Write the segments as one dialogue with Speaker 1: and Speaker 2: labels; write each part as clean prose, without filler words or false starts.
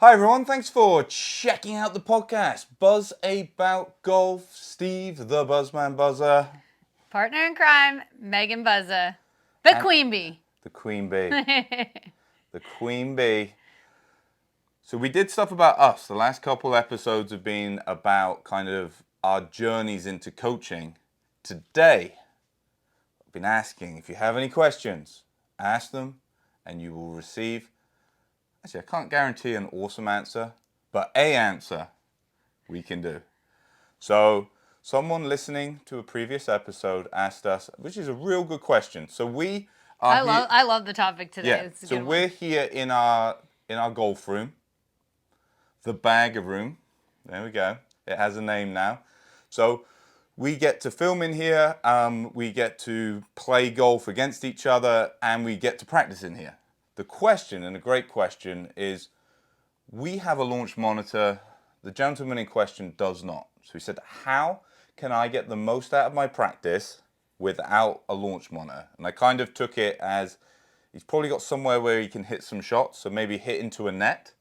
Speaker 1: Hi everyone, thanks for checking out the podcast. Buzz About Golf, Steve, the Buzzman Buzzer.
Speaker 2: Partner in crime, Megan Buzza. The Queen Bee.
Speaker 1: The Queen Bee. The Queen Bee. So we did stuff about us. The last couple episodes have been about kind of our journeys into coaching. Today, I've been asking, if you have any questions, ask them and you will receive, actually I can't guarantee an awesome answer, but a answer we can do. So someone listening to a previous episode asked us, which is a real good question. So we are
Speaker 2: I love the topic today.
Speaker 1: yeah.
Speaker 2: It's a
Speaker 1: So
Speaker 2: good
Speaker 1: we're
Speaker 2: one.
Speaker 1: here in our golf room, the Bagger Room. There we go. It has a name now. So we get to film in here. We get to play golf against each other, and we get to practice in here. The question, and a great question, is we have a launch monitor. The gentleman in question does not. So he said, how can I get the most out of my practice without a launch monitor? And I kind of took it as he's probably got somewhere where he can hit some shots, so maybe hit into a net.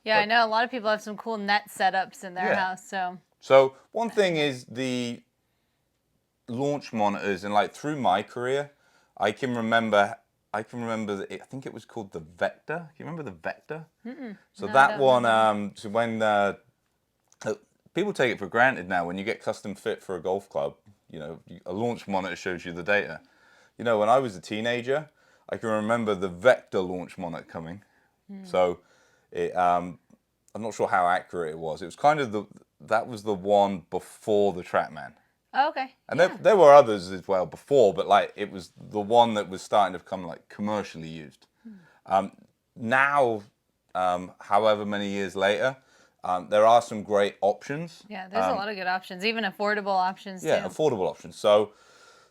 Speaker 2: Yeah, I know a lot of people have some cool net setups in their house.
Speaker 1: So one thing is the launch monitors, and like through my career, I can remember I think it was called the Vector. Do you remember the Vector? So
Speaker 2: No,
Speaker 1: that one, so when people take it for granted now, when you get custom fit for a golf club, a launch monitor shows you the data. When I was a teenager, I can remember the Vector launch monitor coming. So I'm not sure how accurate it was. It was kind of that was the one before the TrackMan.
Speaker 2: Oh, okay.
Speaker 1: And there were others as well before, but like it was the one that was starting to become like commercially used. Now, however many years later, there are some great options.
Speaker 2: Yeah, there's a lot of good options, even affordable options too.
Speaker 1: Yeah, affordable options. So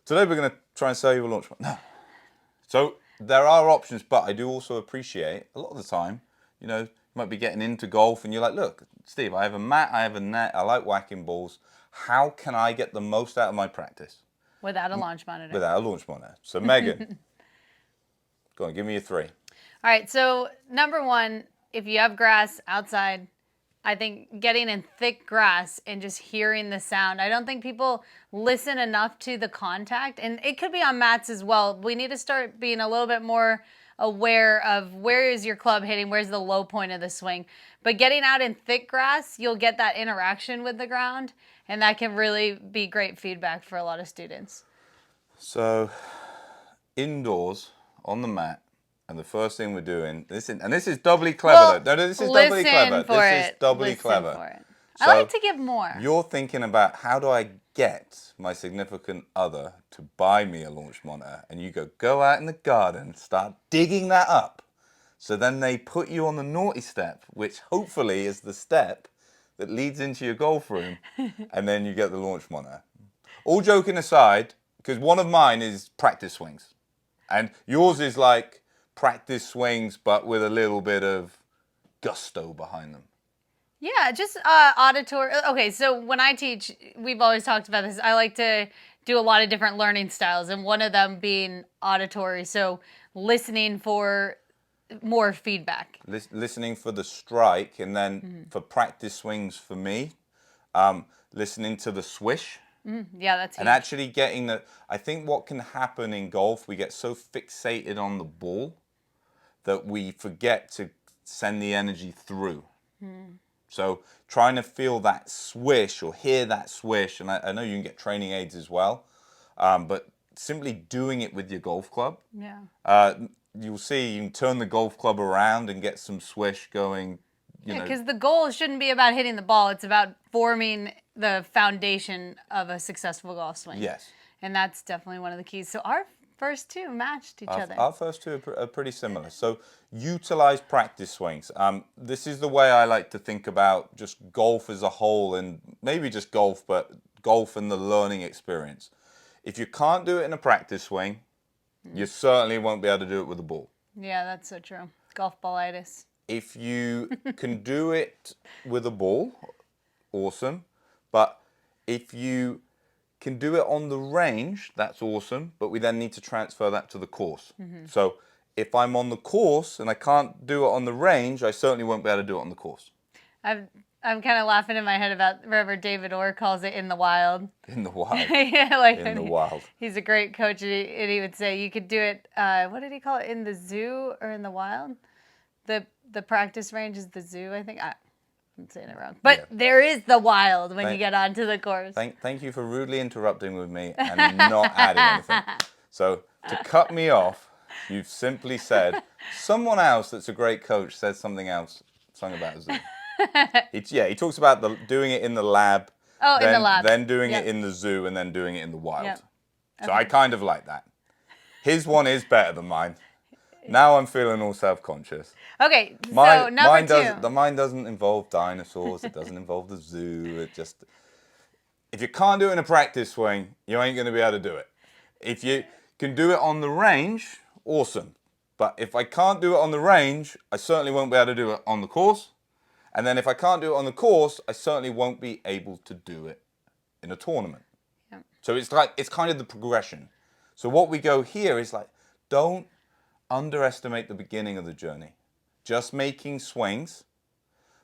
Speaker 1: today we're going to try and sell you a launch one. No. So there are options, but I do also appreciate a lot of the time, you might be getting into golf and you're like, look, Steve, I have a mat, I have a net, I like whacking balls. How can I get the most out of my practice?
Speaker 2: Without a launch monitor.
Speaker 1: Without a launch monitor. So Megan, go on, give me your three.
Speaker 2: All right, so number one, if you have grass outside, I think getting in thick grass and just hearing the sound. I don't think people listen enough to the contact, and it could be on mats as well. We need to start being a little bit more aware of where is your club hitting, where's the low point of the swing. But getting out in thick grass, you'll get that interaction with the ground, and that can really be great feedback for a lot of students.
Speaker 1: So indoors on the mat, and the first thing we're doing, this is doubly clever. No, this is doubly clever. This is doubly clever.
Speaker 2: So I like to give more.
Speaker 1: You're thinking about how do I get my significant other to buy me a launch monitor, and you go out in the garden, start digging that up. So then they put you on the naughty step, which hopefully is the step that leads into your golf room, and then you get the launch monitor. All joking aside, because one of mine is practice swings, and yours is like practice swings, but with a little bit of gusto behind them.
Speaker 2: Yeah, just auditory. Okay, so when I teach, we've always talked about this. I like to do a lot of different learning styles, and one of them being auditory. So listening for more feedback.
Speaker 1: Listening for the strike, and then for practice swings for me, listening to the swish.
Speaker 2: Yeah, that's huge.
Speaker 1: And actually getting I think what can happen in golf, we get so fixated on the ball that we forget to send the energy through. So trying to feel that swish or hear that swish, and I know you can get training aids as well, but simply doing it with your golf club.
Speaker 2: Yeah.
Speaker 1: You'll see you can turn the golf club around and get some swish going.
Speaker 2: Yeah, because the goal shouldn't be about hitting the ball. It's about forming the foundation of a successful golf swing.
Speaker 1: Yes.
Speaker 2: And that's definitely one of the keys. So our first two matched each other.
Speaker 1: Our first two are pretty similar. So utilize practice swings. This is the way I like to think about just golf as a whole, and maybe just golf, but golf and the learning experience. If you can't do it in a practice swing, you certainly won't be able to do it with a ball.
Speaker 2: Yeah, that's so true. Golf ballitis.
Speaker 1: If you can do it with a ball, awesome. But if you can do it on the range, that's awesome. But we then need to transfer that to the course. So if I'm on the course and I can't do it on the range, I certainly won't be able to do it on the course.
Speaker 2: I'm kind of laughing in my head about wherever David Orr calls it in the wild.
Speaker 1: In the wild.
Speaker 2: Yeah, like
Speaker 1: In the wild.
Speaker 2: He's a great coach, and he would say you could do it. What did he call it? In the zoo or in the wild? The practice range is the zoo, I think. I'm saying it wrong, but there is the wild when you get onto the course.
Speaker 1: Thank you for rudely interrupting with me and not adding anything. So to cut me off, you've simply said someone else that's a great coach said something else, something about a zoo. He talks about doing it in the lab.
Speaker 2: Oh, in the lab.
Speaker 1: Then doing it in the zoo, and then doing it in the wild.
Speaker 2: Yep.
Speaker 1: So I kind of like that. His one is better than mine. Now I'm feeling all self-conscious.
Speaker 2: Okay, so number two.
Speaker 1: The mine doesn't involve dinosaurs. It doesn't involve the zoo. It just, if you can't do it in a practice swing, you ain't going to be able to do it. If you can do it on the range, awesome. But if I can't do it on the range, I certainly won't be able to do it on the course. And then if I can't do it on the course, I certainly won't be able to do it in a tournament.
Speaker 2: Yep.
Speaker 1: So it's kind of the progression. So what we go here is like, don't underestimate the beginning of the journey. Just making swings,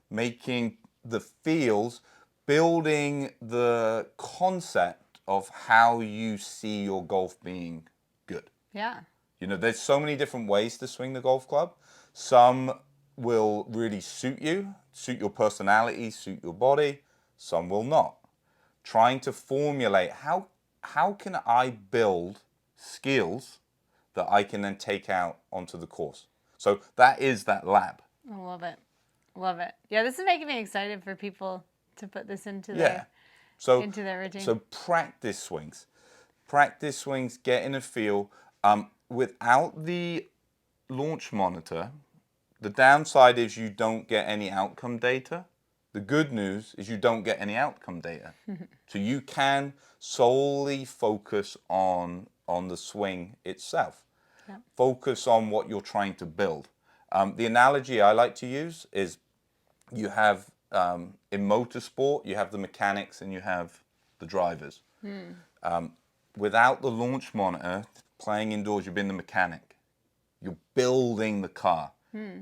Speaker 1: making the feels, building the concept of how you see your golf being good.
Speaker 2: Yeah.
Speaker 1: You know, there's so many different ways to swing the golf club. Some will really suit you, suit your personality, suit your body. Some will not. Trying to formulate how can I build skills that I can then take out onto the course. So that is that lab.
Speaker 2: I love it. Love it. Yeah, this is making me excited for people to put this into their routine.
Speaker 1: So practice swings. Practice swings, getting a feel. Without the launch monitor, the downside is you don't get any outcome data. The good news is you don't get any outcome data. So you can solely focus on the swing itself.
Speaker 2: Yeah.
Speaker 1: Focus on what you're trying to build. The analogy I like to use is you have, in motorsport, you have the mechanics and you have the drivers. Without the launch monitor, playing indoors, you've been the mechanic. You're building the car.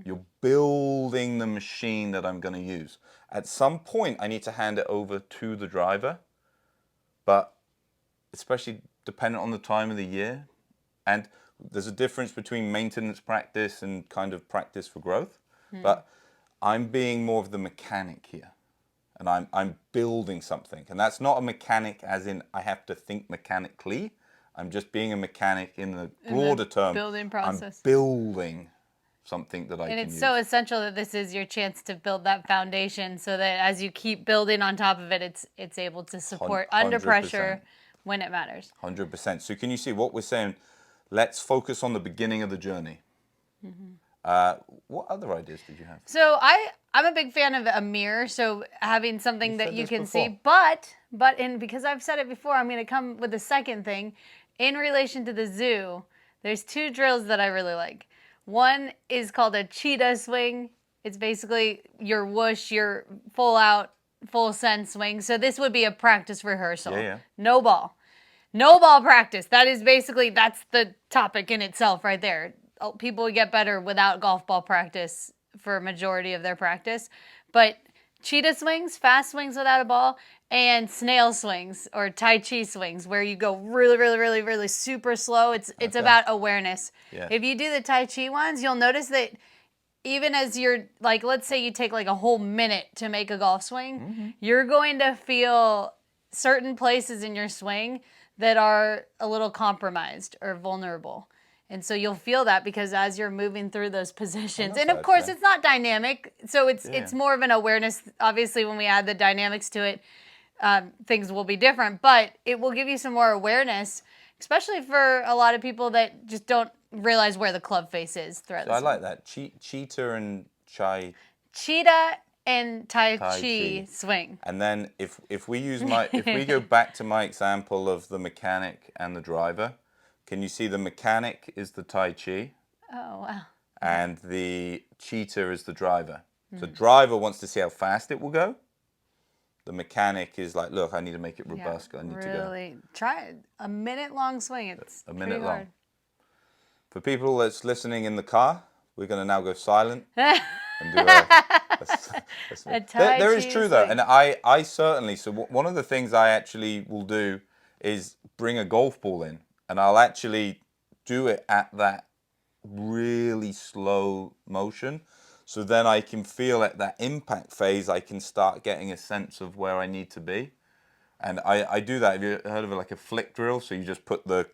Speaker 1: You're building the machine that I'm going to use. At some point, I need to hand it over to the driver, but especially dependent on the time of the year. And there's a difference between maintenance practice and kind of practice for growth. But I'm being more of the mechanic here. And I'm building something. And that's not a mechanic as in I have to think mechanically. I'm just being a mechanic in the broader term.
Speaker 2: Building process.
Speaker 1: I'm building something that I can use.
Speaker 2: And it's so essential that this is your chance to build that foundation so that as you keep building on top of it, it's able to support under pressure when it matters.
Speaker 1: 100%. So can you see what we're saying? Let's focus on the beginning of the journey. What other ideas did you have?
Speaker 2: So I'm a big fan of a mirror, so having something that you can see. But because I've said it before, I'm going to come with a second thing. In relation to the zoo, there's two drills that I really like. One is called a cheetah swing. It's basically your whoosh, your full out, full send swing. So this would be a practice rehearsal.
Speaker 1: Yeah.
Speaker 2: No ball. No ball practice. That's the topic in itself right there. People get better without golf ball practice for a majority of their practice. But cheetah swings, fast swings without a ball, and snail swings or Tai Chi swings where you go really, really, really, really super slow. It's about awareness.
Speaker 1: Yeah.
Speaker 2: If you do the Tai Chi ones, you'll notice that even as you're, like, let's say you take like a whole minute to make a golf swing, you're going to feel certain places in your swing that are a little compromised or vulnerable. And so you'll feel that because as you're moving through those positions, and of course it's not dynamic, so it's more of an awareness. Obviously, when we add the dynamics to it, things will be different, but it will give you some more awareness, especially for a lot of people that just don't realize where the club face is throughout the
Speaker 1: I like that. Cheetah and
Speaker 2: Cheetah and Tai Chi swing. And
Speaker 1: then if we use if we go back to my example of the mechanic and the driver, can you see the mechanic is the Tai Chi?
Speaker 2: Oh, wow.
Speaker 1: And the cheetah is the driver. So driver wants to see how fast it will go. The mechanic is like, look, I need to make it robust. I need to go.
Speaker 2: Really try it. A minute long swing. It's
Speaker 1: a minute
Speaker 2: long.
Speaker 1: For people that's listening in the car, we're going to now go silent and do a there is true though, and I certainly, so one of the things I actually will do is bring a golf ball in, and I'll actually do it at that really slow motion. So then I can feel at that impact phase, I can start getting a sense of where I need to be. And I do that. Have you heard of it like a flick drill? So you just put the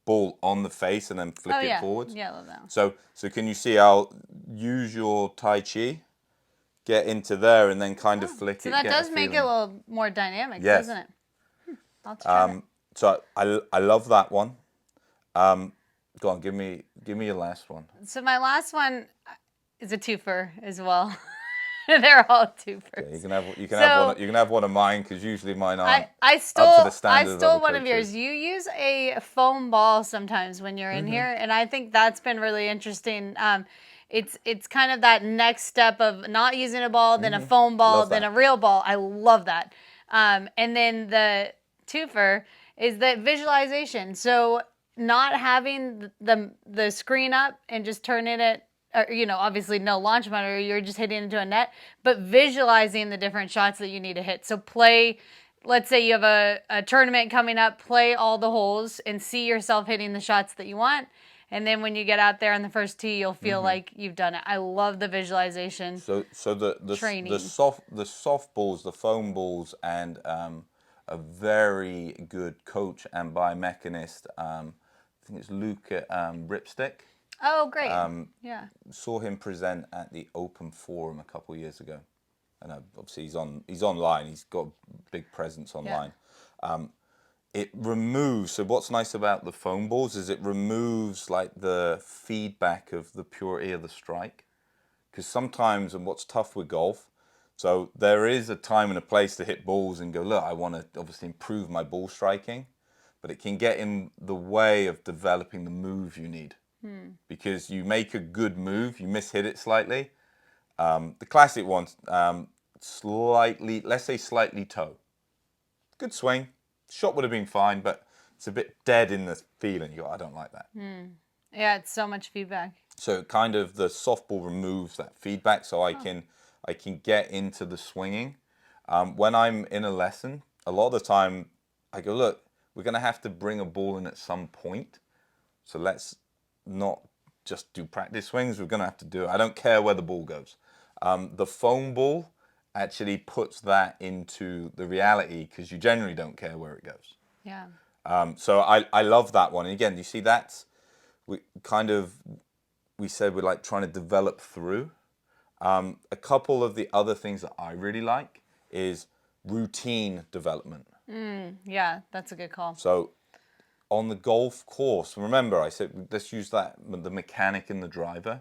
Speaker 1: ball on the face and then flick it forwards.
Speaker 2: Yeah, I love that.
Speaker 1: So can you see? I'll use your Tai Chi, get into there, and then kind of flick it.
Speaker 2: So that does make it a little more dynamic, doesn't it? I'll try that.
Speaker 1: So I love that one. Go on, give me your last one.
Speaker 2: So my last one is a twofer as well. They're all twofers.
Speaker 1: Yeah, you can have one of mine because usually mine aren't
Speaker 2: I stole
Speaker 1: up to the standard.
Speaker 2: I stole one of yours. You use a foam ball sometimes when you're in here, and I think that's been really interesting. It's kind of that next step of not using a ball, then a foam ball, then a real ball. I love that. And then the twofer is the visualization. So not having the screen up and just turning it, or, obviously no launch monitor, you're just hitting into a net, but visualizing the different shots that you need to hit. So let's say you have a tournament coming up, play all the holes and see yourself hitting the shots that you want. And then when you get out there on the first tee, you'll feel like you've done it. I love the visualization.
Speaker 1: So the
Speaker 2: training.
Speaker 1: the soft balls, the foam balls, and a very good coach and biomechanist. I think it's Luke at Ripstick.
Speaker 2: Oh, great! Yeah.
Speaker 1: Saw him present at the Open Forum a couple of years ago, and obviously he's online. He's got a big presence online. Yeah. It removes. So what's nice about the foam balls is it removes like the feedback of the purity of the strike, because sometimes, and what's tough with golf, so there is a time and a place to hit balls and go, look, I want to obviously improve my ball striking, but it can get in the way of developing the move you need. Because you make a good move, you mishit it slightly. The classic one, let's say slightly toe. Good swing, shot would have been fine, but it's a bit dead in the feeling. You go, I don't like that.
Speaker 2: Yeah, it's so much feedback.
Speaker 1: So kind of the softball removes that feedback, so I can get into the swinging. When I'm in a lesson, a lot of the time I go, look, we're going to have to bring a ball in at some point, so let's not just do practice swings. We're going to have to do it. I don't care where the ball goes. The foam ball actually puts that into the reality because you generally don't care where it goes.
Speaker 2: Yeah.
Speaker 1: So I love that one. And again, you see we said we're like trying to develop through. A couple of the other things that I really like is routine development.
Speaker 2: Yeah, that's a good call.
Speaker 1: So on the golf course, remember I said, let's use the mechanic and the driver.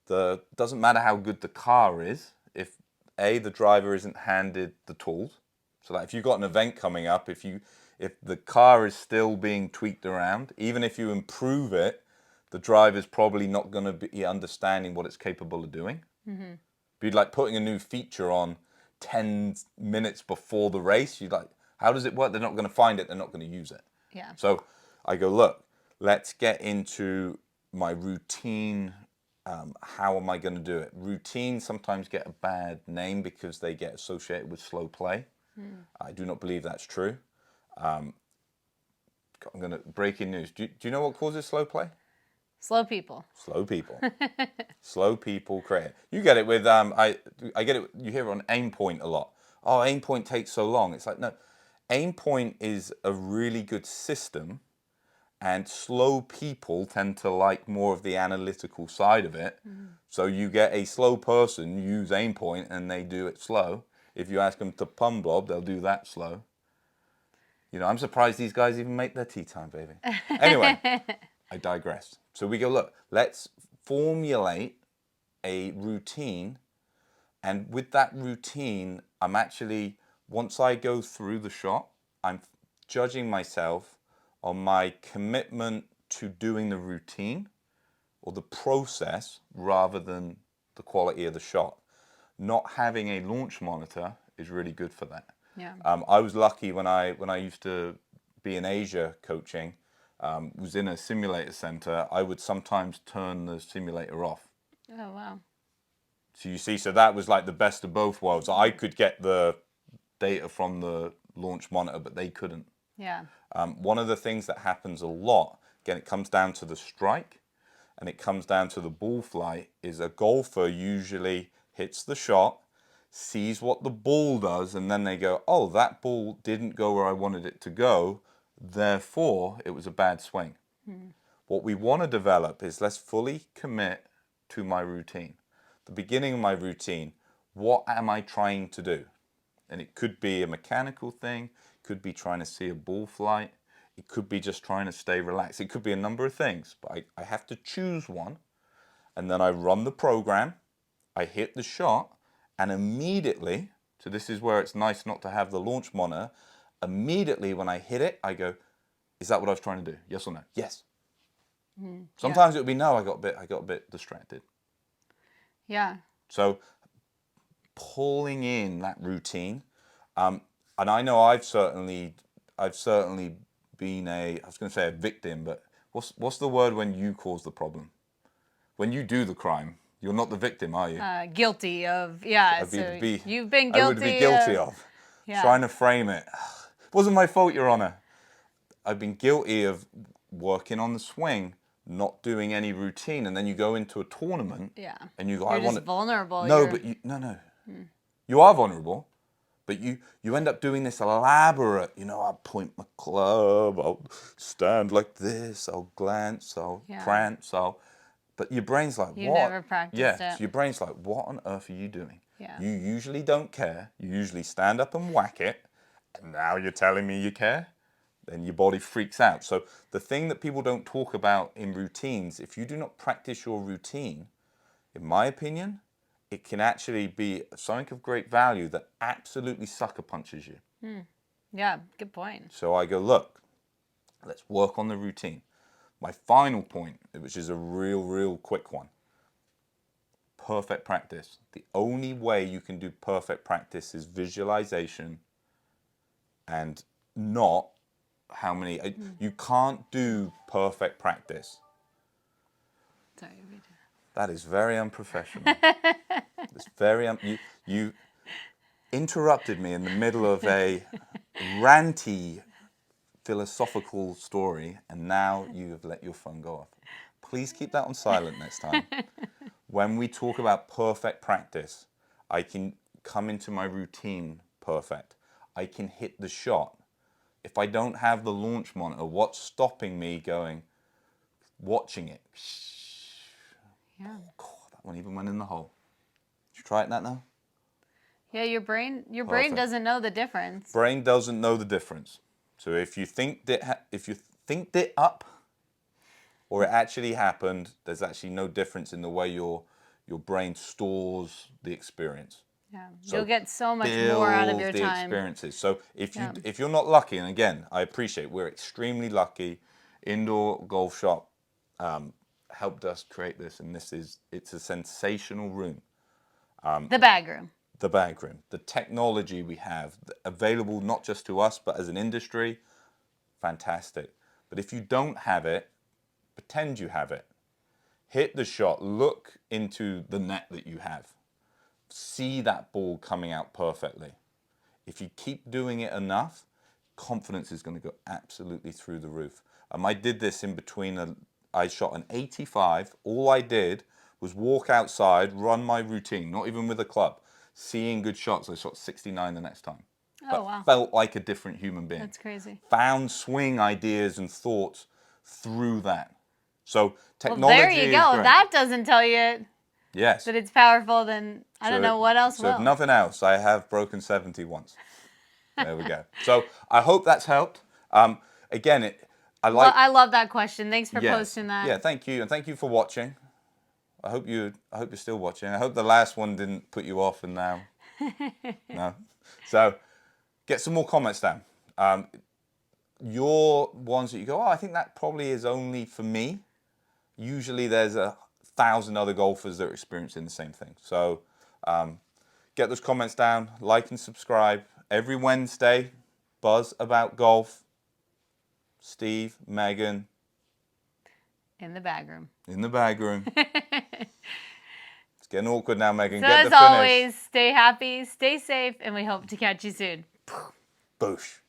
Speaker 1: Doesn't matter how good the car is, if the driver isn't handed the tools. So that if you've got an event coming up, if the car is still being tweaked around, even if you improve it, the driver's probably not going to be understanding what it's capable of doing. If you'd like putting a new feature on 10 minutes before the race, you're like, how does it work? They're not going to find it. They're not going to use it.
Speaker 2: Yeah.
Speaker 1: So I go, look, let's get into my routine. How am I going to do it? Routines sometimes get a bad name because they get associated with slow play. I do not believe that's true. I'm going to breaking news. Do you know what causes slow play?
Speaker 2: Slow people.
Speaker 1: Slow people. Slow people create it. You get it with I get it. You hear it on aim point a lot. Oh, aim point takes so long. It's like, no, aim point is a really good system, and slow people tend to like more of the analytical side of it. So you get a slow person use aim point and they do it slow. If you ask them to pun blob, they'll do that slow. I'm surprised these guys even make their tea time, baby. Anyway, I digress. So we go, look, let's formulate a routine. And with that routine, I'm actually, once I go through the shot, I'm judging myself on my commitment to doing the routine or the process rather than the quality of the shot. Not having a launch monitor is really good for that.
Speaker 2: Yeah.
Speaker 1: I was lucky when I used to be in Asia coaching. was in a simulator center, I would sometimes turn the simulator off.
Speaker 2: Oh, wow.
Speaker 1: So you see, so that was like the best of both worlds. I could get the data from the launch monitor, but they couldn't.
Speaker 2: Yeah.
Speaker 1: One of the things that happens a lot, again, it comes down to the strike and it comes down to the ball flight, is a golfer usually hits the shot, sees what the ball does, and then they go, oh, that ball didn't go where I wanted it to go, therefore it was a bad swing. What we want to develop is let's fully commit to my routine. The beginning of my routine, what am I trying to do? And it could be a mechanical thing, could be trying to see a ball flight, it could be just trying to stay relaxed. It could be a number of things, but I have to choose one, and then I run the program, I hit the shot, and immediately, so this is where it's nice not to have the launch monitor, immediately when I hit it, I go, is that what I was trying to do? Yes or no? Yes. Sometimes it would be no, I got a bit distracted.
Speaker 2: Yeah.
Speaker 1: So pulling in that routine, and I know I've certainly been I was going to say a victim, but what's the word when you cause the problem? When you do the crime, you're not the victim, are you?
Speaker 2: Guilty of, yeah.
Speaker 1: I'd
Speaker 2: So
Speaker 1: be-
Speaker 2: you've been
Speaker 1: I would be guilty of
Speaker 2: Yeah.
Speaker 1: trying to frame it. It wasn't my fault, Your Honor. I've been guilty of working on the swing, not doing any routine, and then you go into a tournament,
Speaker 2: Yeah.
Speaker 1: and you go,
Speaker 2: You're
Speaker 1: I want
Speaker 2: just vulnerable.
Speaker 1: No,
Speaker 2: You're-
Speaker 1: but no. You are vulnerable, but you end up doing this elaborate, I'll point my club, I'll stand like this, I'll glance, I'll
Speaker 2: Yeah.
Speaker 1: prance, but your brain's like,
Speaker 2: You
Speaker 1: what?
Speaker 2: never practiced
Speaker 1: Yeah,
Speaker 2: it.
Speaker 1: so your brain's like, what on earth are you doing?
Speaker 2: Yeah.
Speaker 1: You usually don't care. You usually stand up and whack it, and now you're telling me you care? Then your body freaks out. So the thing that people don't talk about in routines, if you do not practice your routine, in my opinion, it can actually be something of great value that absolutely sucker punches you.
Speaker 2: Yeah. Good point.
Speaker 1: So I go, look, let's work on the routine. My final point, which is a real quick one, perfect practice. The only way you can do perfect practice is visualization and not how many. You can't do perfect practice.
Speaker 2: Sorry.
Speaker 1: That is very unprofessional. It's very you interrupted me in the middle of a ranty philosophical story, and now you have let your phone go off. Please keep that on silent next time. When we talk about perfect practice, I can come into my routine perfect. I can hit the shot. If I don't have the launch monitor, what's stopping me watching it?
Speaker 2: Yeah.
Speaker 1: God, that one even went in the hole. Did you try it that now?
Speaker 2: Yeah. Your brain
Speaker 1: Perfect.
Speaker 2: doesn't know the difference.
Speaker 1: Brain doesn't know the difference. So if you think it up, or it actually happened, there's actually no difference in the way your brain stores the experience.
Speaker 2: Yeah.
Speaker 1: So
Speaker 2: You'll get so much more out of
Speaker 1: build
Speaker 2: your
Speaker 1: the
Speaker 2: time.
Speaker 1: experiences. So if
Speaker 2: Yeah.
Speaker 1: if you're not lucky, and again, I appreciate we're extremely lucky. Indoor Golf Shop helped us create this, and it's a sensational room.
Speaker 2: The bag room.
Speaker 1: The bag room, the technology we have available not just to us but as an industry, fantastic. But if you don't have it, pretend you have it. Hit the shot, look into the net that you have. See that ball coming out perfectly. If you keep doing it enough, confidence is going to go absolutely through the roof. I did this in between. I shot an 85. All I did was walk outside, run my routine, not even with a club. Seeing good shots, I shot 69 the next time.
Speaker 2: Oh, wow.
Speaker 1: Felt like a different human being.
Speaker 2: That's crazy.
Speaker 1: Found swing ideas and thoughts through that. So
Speaker 2: Well,
Speaker 1: technology
Speaker 2: there you
Speaker 1: is
Speaker 2: go.
Speaker 1: great.
Speaker 2: If that doesn't tell you
Speaker 1: Yes.
Speaker 2: that it's powerful, then I don't know what else
Speaker 1: So
Speaker 2: will.
Speaker 1: if nothing else, I have broken 70 once. There we go. So I hope that's helped. Again, I
Speaker 2: love that question. Thanks for
Speaker 1: Yes.
Speaker 2: posting that.
Speaker 1: Yeah, thank you, and thank you for watching. I hope you're still watching. I hope the last one didn't put you off, and now no. So get some more comments down. Your ones that you go, oh, I think that probably is only for me. Usually there's 1,000 other golfers that are experiencing the same thing. So get those comments down, like and subscribe. Every Wednesday, Buzz About Golf, Steve, Megan,
Speaker 2: In the bag room.
Speaker 1: In the bag room. It's getting awkward now, Megan.
Speaker 2: So
Speaker 1: Get
Speaker 2: as
Speaker 1: the finish.
Speaker 2: always, stay happy, stay safe, and we hope to catch you soon.
Speaker 1: Boosh.